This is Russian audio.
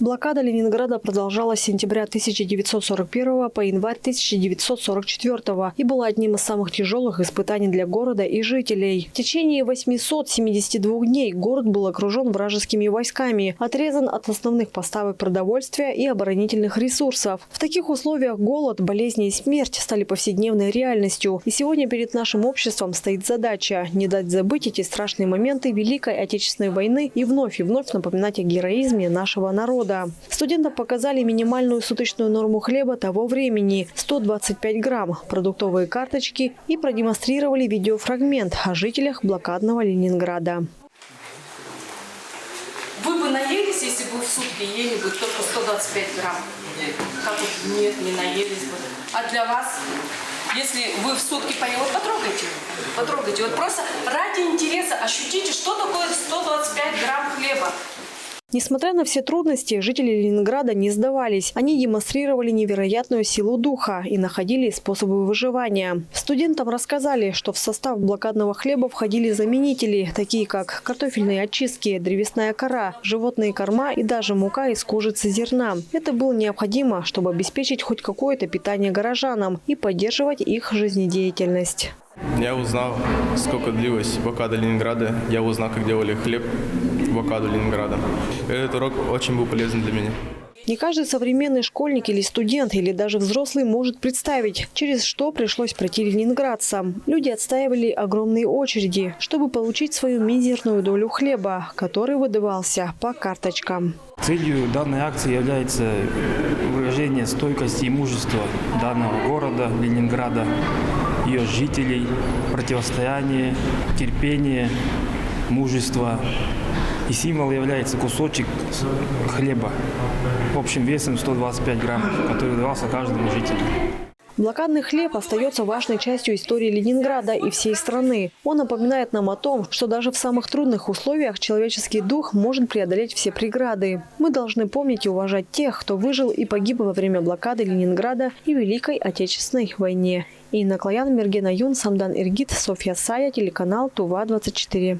Блокада Ленинграда продолжалась с сентября 1941 по январь 1944 и была одним из самых тяжелых испытаний для города и жителей. В течение 872 дней город был окружен вражескими войсками, отрезан от основных поставок продовольствия и оборонительных ресурсов. В таких условиях голод, болезни и смерть стали повседневной реальностью. И сегодня перед нашим обществом стоит задача не дать забыть эти страшные моменты Великой Отечественной войны и вновь напоминать о героизме нашего народа. Студентам показали минимальную суточную норму хлеба того времени – 125 грамм, продуктовые карточки и продемонстрировали видеофрагмент о жителях блокадного Ленинграда. Вы бы наелись, если бы в сутки ели бы только 125 грамм? Нет, не наелись бы. А для вас, если вы в сутки поели, вот потрогайте. Вот просто ради интереса ощутите, что такое 125 грамм хлеба. Несмотря на все трудности, жители Ленинграда не сдавались. Они демонстрировали невероятную силу духа и находили способы выживания. Студентам рассказали, что в состав блокадного хлеба входили заменители, такие как картофельные очистки, древесная кора, животные корма и даже мука из кожицы зерна. Это было необходимо, чтобы обеспечить хоть какое-то питание горожанам и поддерживать их жизнедеятельность. Я узнал, сколько длилась блокада Ленинграда. Я узнал, как делали хлеб в блокаду Ленинграда. Этот урок очень был полезен для меня. Не каждый современный школьник или студент, или даже взрослый может представить, через что пришлось пройти ленинградцам. Люди отстаивали огромные очереди, чтобы получить свою мизерную долю хлеба, который выдавался по карточкам. Целью данной акции является выражение стойкости и мужества данного города, Ленинграда, ее жителей, противостояние, терпение, мужество. И символ является кусочек хлеба общим весом 125 грамм, который давался каждому жителю. Блокадный хлеб остается важной частью истории Ленинграда и всей страны. Он напоминает нам о том, что даже в самых трудных условиях человеческий дух может преодолеть все преграды. Мы должны помнить и уважать тех, кто выжил и погиб во время блокады Ленинграда и Великой Отечественной войне. Инна Клоян, Мергена Юн, Самдан Иргит, Софья Сая, телеканал Тува 24.